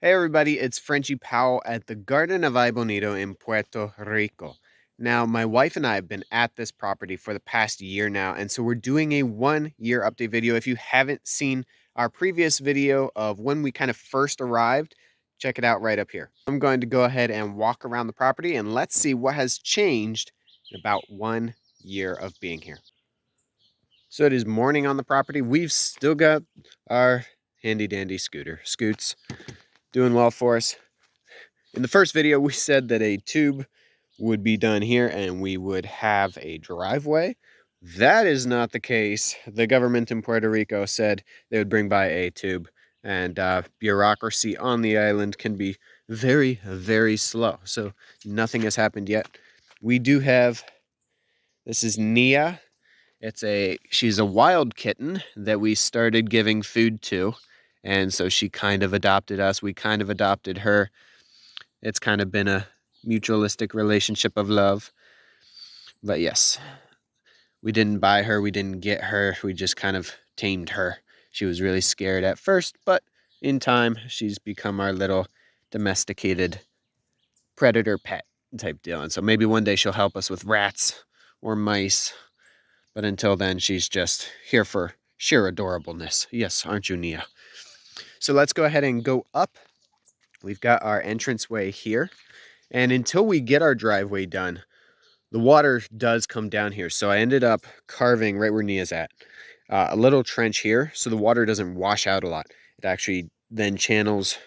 Hey everybody, it's Frenchie Powell at the Garden of Aibonito in Puerto Rico. Now, my wife and I have been at this property for the past year now, and so we're doing a 1-year update video. If you haven't seen our previous video of when we kind of first arrived, check it out right up here. I'm going to go ahead and walk around the property and let's see what has changed in about 1 year of being here. So it is morning on the property. We've still got our handy dandy scoots, doing well for us. In the first video, we said that a tube would be done here and we would have a driveway. That is not the case. The government in Puerto Rico said they would bring by a tube, and bureaucracy on the island can be very, very slow. So nothing has happened yet. We do have, this is Nia. She's a wild kitten that we started giving food to. And so she kind of adopted us. We kind of adopted her. It's kind of been a mutualistic relationship of love. But yes, we didn't buy her. We didn't get her. We just kind of tamed her. She was really scared at first, but in time, she's become our little domesticated predator pet type deal. And so maybe one day she'll help us with rats or mice. But until then, she's just here for sheer adorableness. Yes, aren't you, Nia? So let's go ahead and go up. We've got our entranceway here. And until we get our driveway done, the water does come down here. So I ended up carving right where Nia's at, a little trench here so the water doesn't wash out a lot. It actually then channels,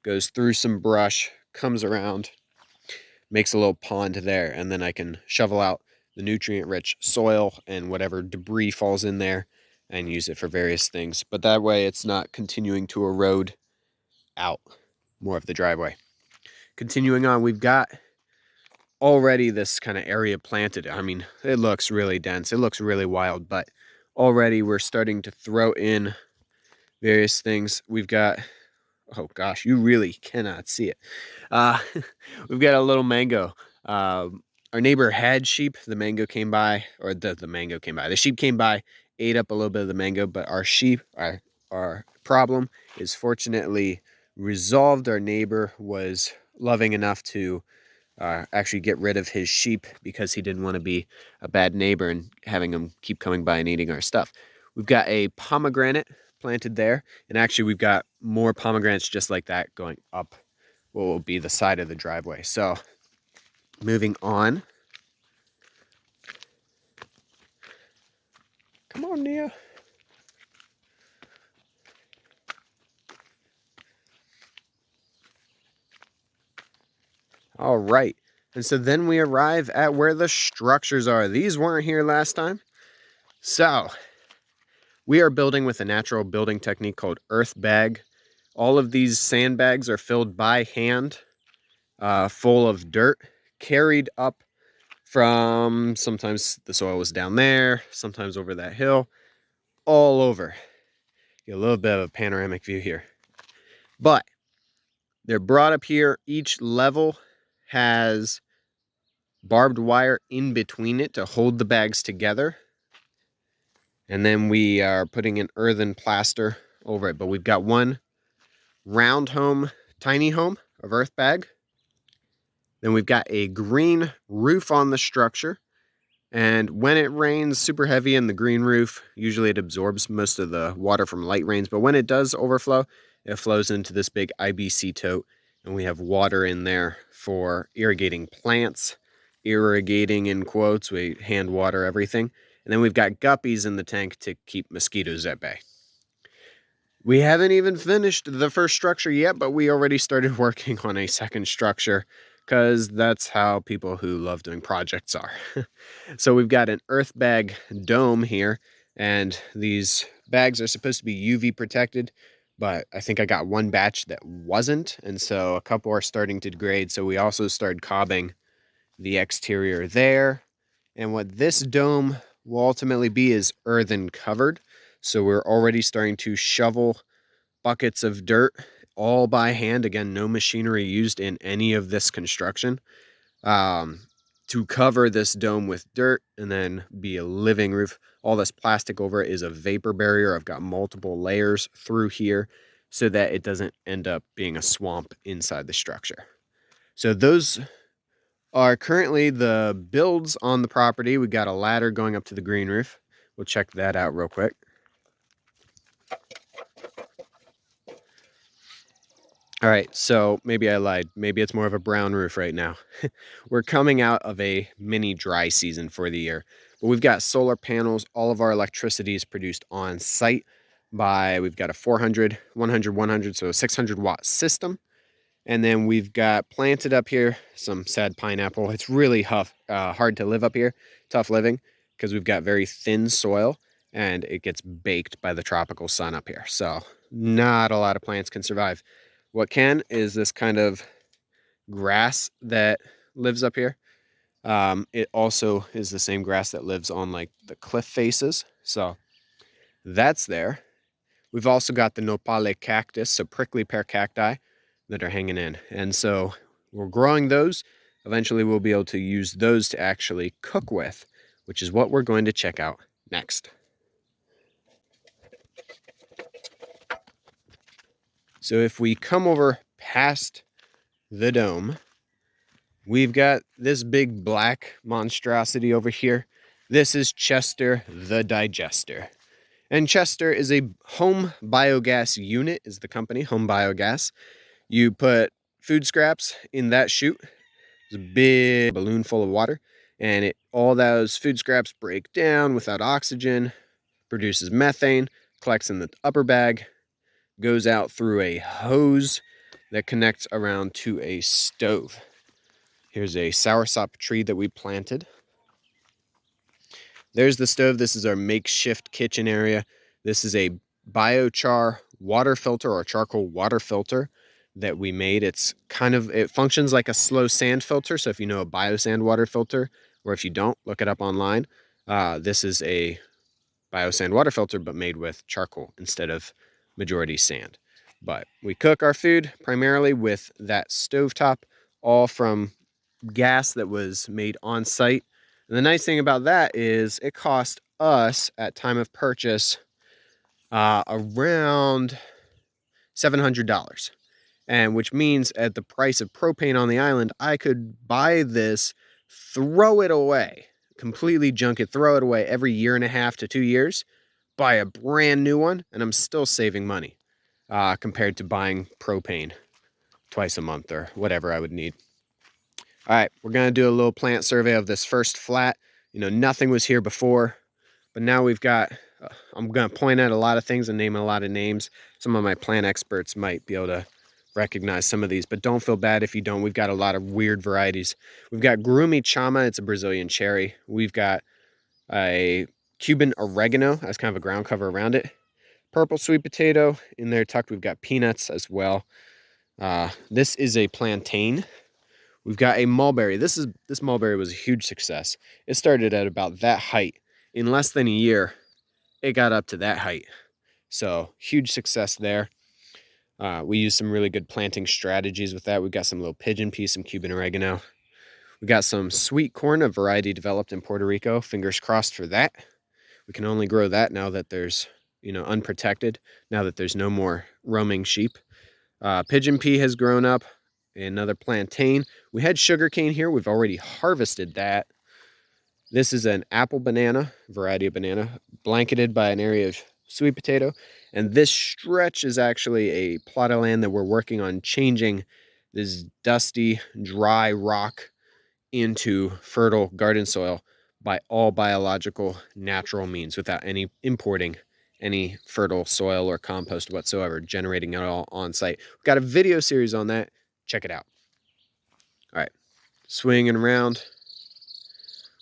goes through some brush, comes around, makes a little pond there, and then I can shovel out the nutrient-rich soil and whatever debris falls in there and use it for various things. But that way it's not continuing to erode out more of the driveway. Continuing on, we've got already this kind of area planted. I mean, it looks really dense. It looks really wild, but already we're starting to throw in various things. We've got, oh gosh, you really cannot see it. We've got a little mango. Our neighbor had sheep. The mango came by, or the mango came by. The sheep came by, ate up a little bit of the mango, but our sheep, our problem is fortunately resolved. Our neighbor was loving enough to actually get rid of his sheep because he didn't want to be a bad neighbor and having them keep coming by and eating our stuff. We've got a pomegranate planted there, and actually we've got more pomegranates just like that going up what will be the side of the driveway. So moving on. Come on, Nia. All right. And so then we arrive at where the structures are. These weren't here last time. So we are building with a natural building technique called earth bag. All of these sandbags are filled by hand, full of dirt, carried up from, sometimes the soil was down there, sometimes over that hill, all over. Get a little bit of a panoramic view here. But they're brought up here. Each level has barbed wire in between it to hold the bags together. And then we are putting an earthen plaster over it. But we've got one round home, tiny home of earth bag. Then we've got a green roof on the structure. And when it rains super heavy in the green roof, usually it absorbs most of the water from light rains. But when it does overflow, it flows into this big IBC tote. And we have water in there for irrigating plants. Irrigating in quotes, we hand water everything. And then we've got guppies in the tank to keep mosquitoes at bay. We haven't even finished the first structure yet, but we already started working on a second structure because that's how people who love doing projects are. So we've got an earth bag dome here, and these bags are supposed to be UV protected, but I think I got one batch that wasn't, and so a couple are starting to degrade. So we also started cobbing the exterior there. And what this dome will ultimately be is earthen covered. So we're already starting to shovel buckets of dirt all by hand. Again, no machinery used in any of this construction, to cover this dome with dirt and then be a living roof. All this plastic over it is a vapor barrier. I've got multiple layers through here so that it doesn't end up being a swamp inside the structure. So those are currently the builds on the property. We got a ladder going up to the green roof. We'll check that out real quick. All right, so maybe I lied. Maybe it's more of a brown roof right now. We're coming out of a mini dry season for the year, but we've got solar panels. All of our electricity is produced on site we've got a 400, 100, 100, so a 600 watt system. And then we've got planted up here some sad pineapple. It's really hard to live up here, tough living, because we've got very thin soil and it gets baked by the tropical sun up here. So not a lot of plants can survive. What can is this kind of grass that lives up here. It also is the same grass that lives on like the cliff faces. So that's there. We've also got the nopale cactus, so prickly pear cacti that are hanging in. And so we're growing those. Eventually we'll be able to use those to actually cook with, which is what we're going to check out next. So if we come over past the dome, we've got this big black monstrosity over here. This is Chester the Digester. And Chester is a home biogas unit, is the company, Home Biogas. You put food scraps in that chute. It's a big balloon full of water. And all those food scraps break down without oxygen, produces methane, collects in the upper bag, goes out through a hose that connects around to a stove. Here's a soursop tree that we planted. There's the stove. This is our makeshift kitchen area. This is a biochar water filter or charcoal water filter that we made. It functions like a slow sand filter. So if you know a biosand water filter, or if you don't, look it up online. This is a biosand water filter, but made with charcoal instead of majority sand. But we cook our food primarily with that stovetop, all from gas that was made on site. And the nice thing about that is it cost us at time of purchase around $700. And which means at the price of propane on the island, I could buy this, throw it away, completely junk it, throw it away every year and a half to 2 years, buy a brand new one, and I'm still saving money compared to buying propane twice a month or whatever I would need. All right, we're going to do a little plant survey of this first flat. Nothing was here before, but now we've got, I'm going to point out a lot of things and name a lot of names. Some of my plant experts might be able to recognize some of these, but don't feel bad if you don't. We've got a lot of weird varieties. We've got Grumi Chama, it's a Brazilian cherry. We've got a Cuban oregano as kind of a ground cover around it. Purple sweet potato in there tucked. We've got peanuts as well. This is a plantain. We've got a mulberry. This mulberry was a huge success. It started at about that height. In less than a year, it got up to that height. So huge success there. We used some really good planting strategies with that. We've got some little pigeon pea, some Cuban oregano. We got some sweet corn, a variety developed in Puerto Rico. Fingers crossed for that. We can only grow that now that there's, unprotected, now that there's no more roaming sheep. Pigeon pea has grown up. Another plantain. We had sugarcane here. We've already harvested that. This is an apple banana, variety of banana, blanketed by an area of sweet potato. And this stretch is actually a plot of land that we're working on changing this dusty, dry rock into fertile garden soil by all biological, natural means without any importing any fertile soil or compost whatsoever, generating it all on site. We've got a video series on that. Check it out. All right, swinging around.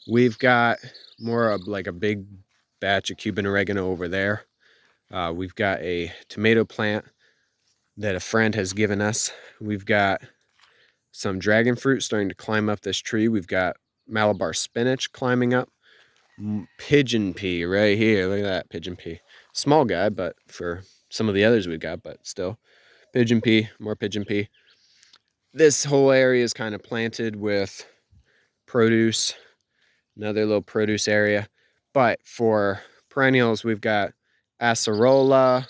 We've got more of like a big batch of Cuban oregano over there. We've got a tomato plant that a friend has given us. We've got some dragon fruit starting to climb up this tree. We've got Malabar spinach climbing up. Pigeon pea right here. Look at that pigeon pea. Small guy, but for some of the others we've got, but still. Pigeon pea, more pigeon pea. This whole area is kind of planted with produce. Another little produce area. But for perennials, we've got acerola,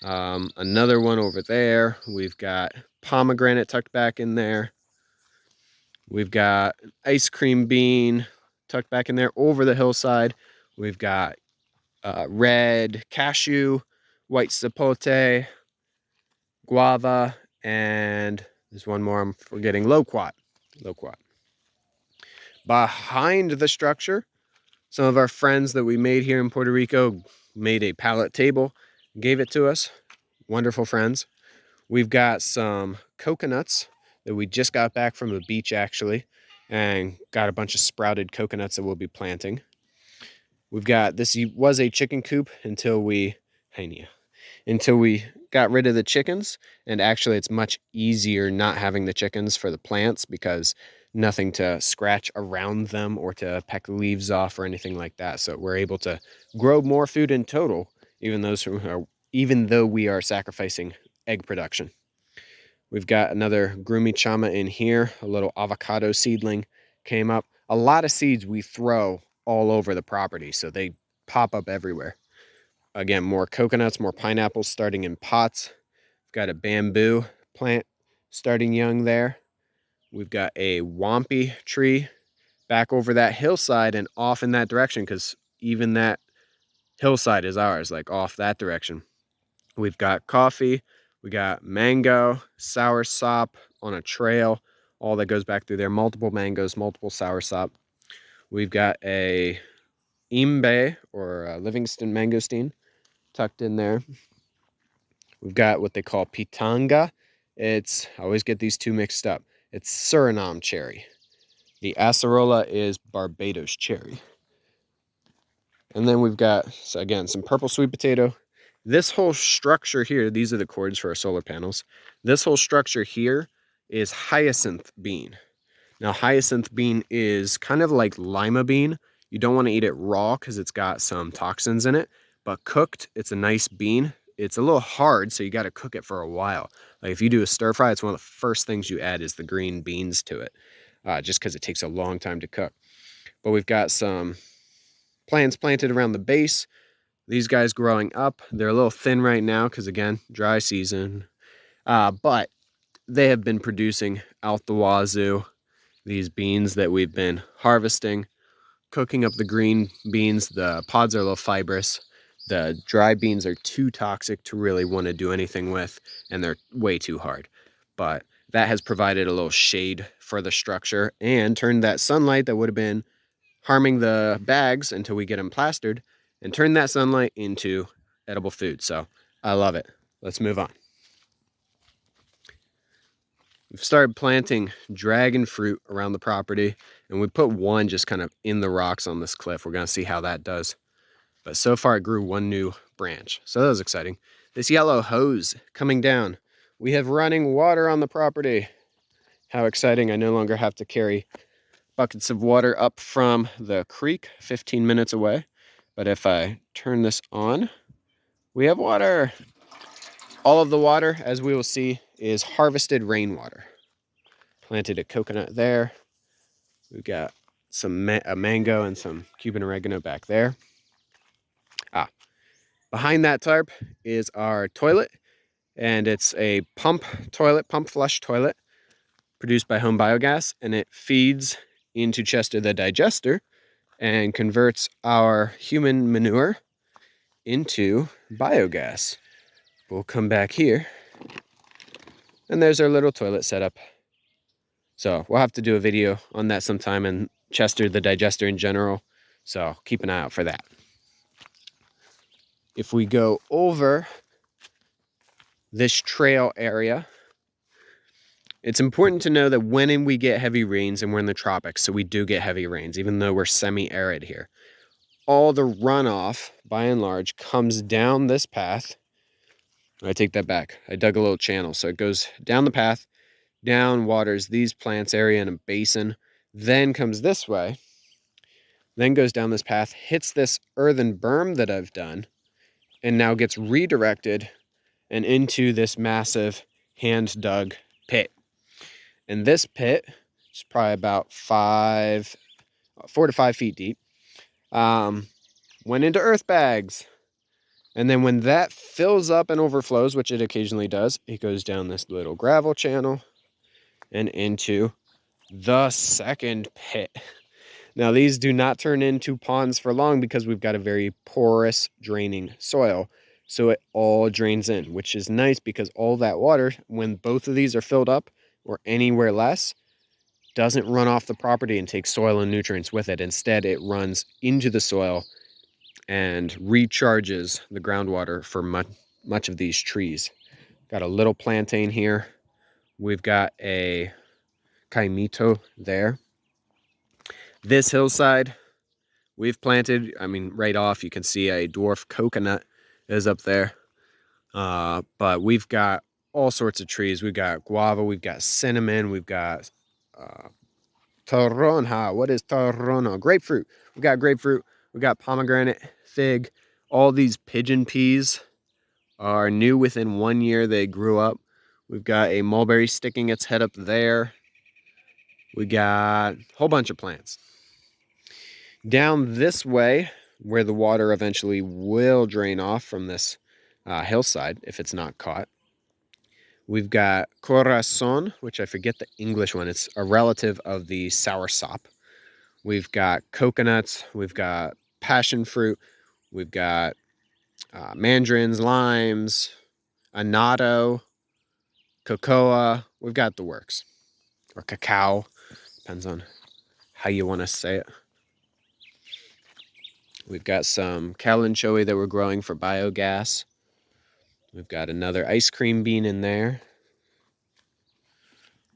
Another one over there. We've got pomegranate tucked back in there. We've got an ice cream bean tucked back in there over the hillside. We've got red cashew, white sapote, guava, and there's one more I'm forgetting, loquat. Loquat. Behind the structure, some of our friends that we made here in Puerto Rico made a pallet table, gave it to us. Wonderful friends. We've got some coconuts that we just got back from the beach actually, and got a bunch of sprouted coconuts that we'll be planting. We've got, this was a chicken coop until we, until we got rid of the chickens. And actually it's much easier not having the chickens for the plants because nothing to scratch around them or to peck the leaves off or anything like that. So we're able to grow more food in total, even though we are sacrificing egg production. We've got another grumichama in here, a little avocado seedling came up. A lot of seeds we throw all over the property, so they pop up everywhere. Again, more coconuts, more pineapples starting in pots. We've got a bamboo plant starting young there. We've got a wampy tree back over that hillside and off in that direction, because even that hillside is ours, like off that direction. We've got coffee, we got mango, sour sop on a trail, all that goes back through there. Multiple mangoes, multiple sour sop. We've got a imbe or a Livingston mangosteen tucked in there. We've got what they call pitanga. I always get these two mixed up. It's Suriname cherry. The acerola is Barbados cherry. And then we've got, so again, some purple sweet potato. This whole structure here, these are the cords for our solar panels. This whole structure here is hyacinth bean. Now, hyacinth bean is kind of like lima bean. You don't want to eat it raw because it's got some toxins in it, but cooked, it's a nice bean. It's a little hard, so you got to cook it for a while. Like if you do a stir fry, it's one of the first things you add is the green beans to it, just because it takes a long time to cook. But we've got some plants planted around the base. These guys growing up, they're a little thin right now because, again, dry season. But they have been producing out the wazoo these beans that we've been harvesting, cooking up the green beans. The pods are a little fibrous. The dry beans are too toxic to really want to do anything with, and they're way too hard. But that has provided a little shade for the structure and turned that sunlight that would have been harming the bags until we get them plastered, and turn that sunlight into edible food. So I love it. Let's move on. We've started planting dragon fruit around the property, and we put one just kind of in the rocks on this cliff. We're going to see how that does. But so far it grew one new branch. So that was exciting. This yellow hose coming down. We have running water on the property. How exciting. I no longer have to carry buckets of water up from the creek 15 minutes away. But if I turn this on, we have water. All of the water, as we will see, is harvested rainwater. Planted a coconut there. We've got some a mango and some Cuban oregano back there. Behind that tarp is our toilet, and it's a pump flush toilet produced by home biogas, and it feeds into Chester the digester and converts our human manure into biogas. We'll come back here, and there's our little toilet setup. So we'll have to do a video on that sometime, and Chester the digester in general, so keep an eye out for that. If we go over this trail area, it's important to know that when we get heavy rains, and we're in the tropics, so we do get heavy rains, even though we're semi-arid here, all the runoff, by and large, comes down this path. I take that back. I dug a little channel, so it goes down the path, down, waters these plants area in a basin, then comes this way, then goes down this path, hits this earthen berm that I've done, and now gets redirected and into this massive hand-dug pit. And this pit is probably about 4 to 5 feet deep. Went into earth bags. And then when that fills up and overflows, which it occasionally does, it goes down this little gravel channel and into the second pit. Now, these do not turn into ponds for long because we've got a very porous draining soil. So it all drains in, which is nice because all that water, when both of these are filled up or anywhere less, doesn't run off the property and take soil and nutrients with it. Instead, it runs into the soil and recharges the groundwater for much of these trees. Got a little plantain here. We've got a Aibonito there. This hillside we've planted, I mean, right off you can see a dwarf coconut is up there. But we've got all sorts of trees. We've got guava, we've got cinnamon, we've got toronja. What is toronja? Grapefruit. We've got grapefruit, we've got pomegranate, fig. All these pigeon peas are new within 1 year they grew up. We've got a mulberry sticking its head up there. We got a whole bunch of plants. Down this way, where the water eventually will drain off from this hillside, if it's not caught, we've got corazon, which I forget the English one. It's a relative of the soursop. We've got coconuts. We've got passion fruit. We've got mandarins, limes, annatto, cocoa. We've got the works. Or cacao. Depends on how you want to say it. We've got some kalanchoe that we're growing for biogas. We've got another ice cream bean in there.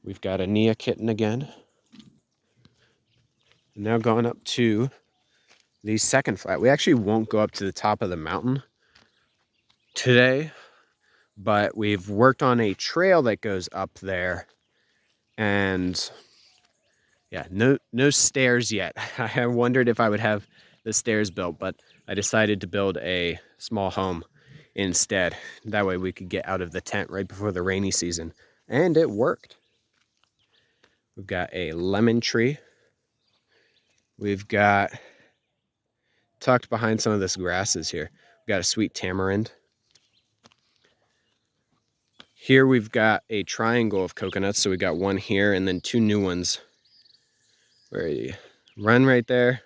We've got a Nia kitten again. Now going up to the second flat. We actually won't go up to the top of the mountain today, but we've worked on a trail that goes up there, and yeah, no stairs yet. I wondered if I would have the stairs built, but I decided to build a small home instead. That way we could get out of the tent right before the rainy season, and it worked. We've got a lemon tree. We've got, tucked behind some of this grasses here, we've got a sweet tamarind. Here we've got a triangle of coconuts, so we got one here and then two new ones. Where you run right there,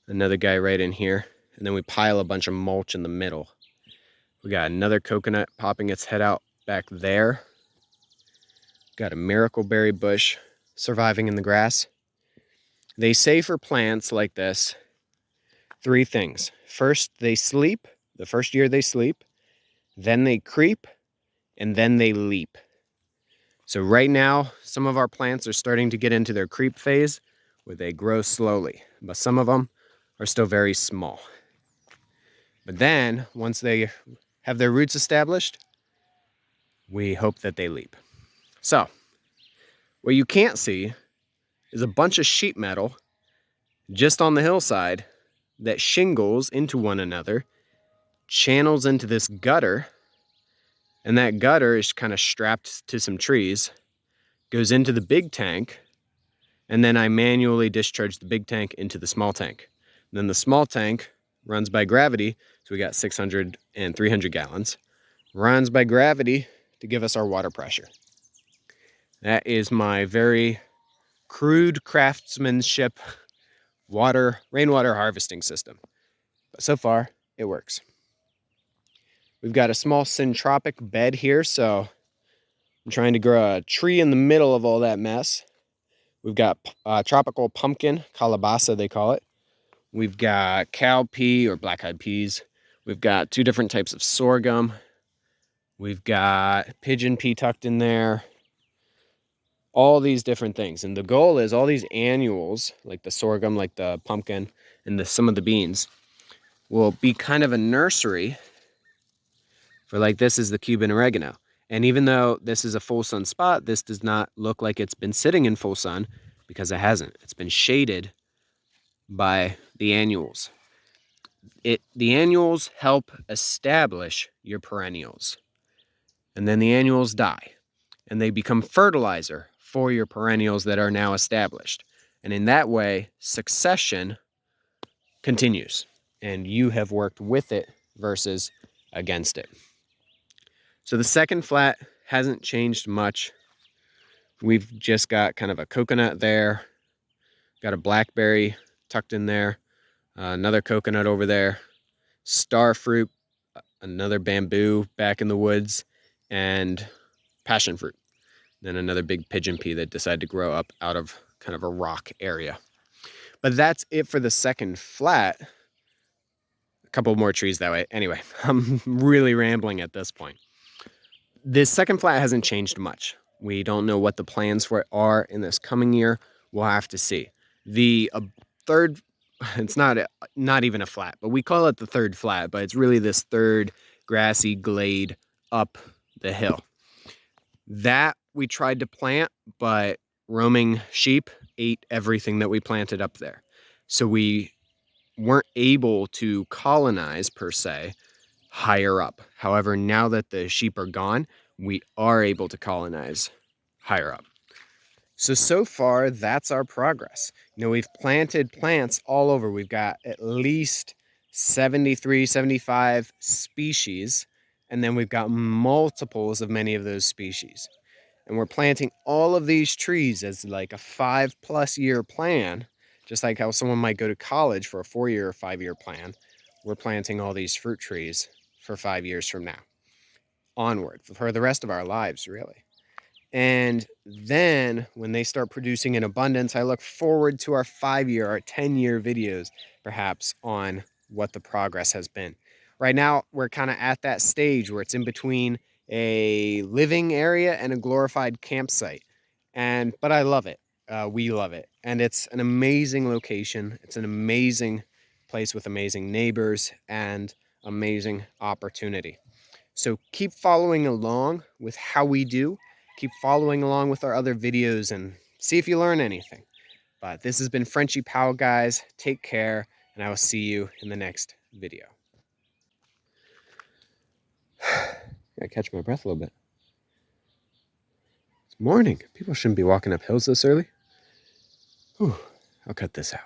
another guy right in here, and then we pile a bunch of mulch in the middle. We got another coconut popping its head out back there. Got a miracle berry bush surviving in the grass. They say for plants like this, 3 things. First, they sleep. The first year they sleep. Then they creep. And then they leap. So right now, some of our plants are starting to get into their creep phase where they grow slowly. But some of them are still very small. But then, once they have their roots established, we hope that they leap. So, what you can't see is a bunch of sheet metal just on the hillside that shingles into one another, channels into this gutter, and that gutter is kind of strapped to some trees, goes into the big tank, and then I manually discharge the big tank into the small tank. And then the small tank runs by gravity, so we got 600 and 300 gallons, runs by gravity to give us our water pressure. That is my very crude craftsmanship rainwater harvesting system. But so far, it works. We've got a small syntropic bed here, so I'm trying to grow a tree in the middle of all that mess. We've got tropical pumpkin, calabaza they call it. We've got cowpea or black-eyed peas. We've got 2 different types of sorghum. We've got pigeon pea tucked in there. All these different things. And the goal is all these annuals, like the sorghum, like the pumpkin, and some of the beans, will be kind of a nursery for, like, this is the Cuban oregano. And even though this is a full sun spot, this does not look like it's been sitting in full sun because it hasn't. It's been shaded by the annuals. The annuals help establish your perennials. And then the annuals die. And they become fertilizer for your perennials that are now established. And in that way, succession continues. And you have worked with it versus against it. So the second flat hasn't changed much. We've just got kind of a coconut there, got a blackberry tucked in there, another coconut over there, star fruit, another bamboo back in the woods, and passion fruit. Then another big pigeon pea that decided to grow up out of kind of a rock area. But that's it for the second flat. A couple more trees that way. Anyway, I'm really rambling at this point. This second flat hasn't changed much. We don't know what the plans for it are in this coming year. We'll have to see. The third, it's not even a flat, but we call it the third flat, but it's really this third grassy glade up the hill. That we tried to plant, but roaming sheep ate everything that we planted up there. So we weren't able to colonize per se higher up. However, now that the sheep are gone, we are able to colonize higher up. So far, that's our progress. You know, we've planted plants all over. We've got at least 73, 75 species, and then we've got multiples of many of those species. And we're planting all of these trees as like a 5+ year plan, just like how someone might go to college for a 4-year or 5-year plan. We're planting all these fruit trees for 5 years from now onward for the rest of our lives, really. And then when they start producing in abundance, I look forward to our 5-year or 10-year videos, perhaps, on what the progress has been. Right now, we're kind of at that stage where it's in between a living area and a glorified campsite. But I love it. We love it. And it's an amazing location. It's an amazing place with amazing neighbors and amazing opportunity. So keep following along with how we do. Keep following along with our other videos and see if you learn anything. But this has been Frenchy Powell, guys. Take care, and I will see you in the next video. Gotta catch my breath a little bit. It's morning. People shouldn't be walking up hills this early. Whew, I'll cut this out.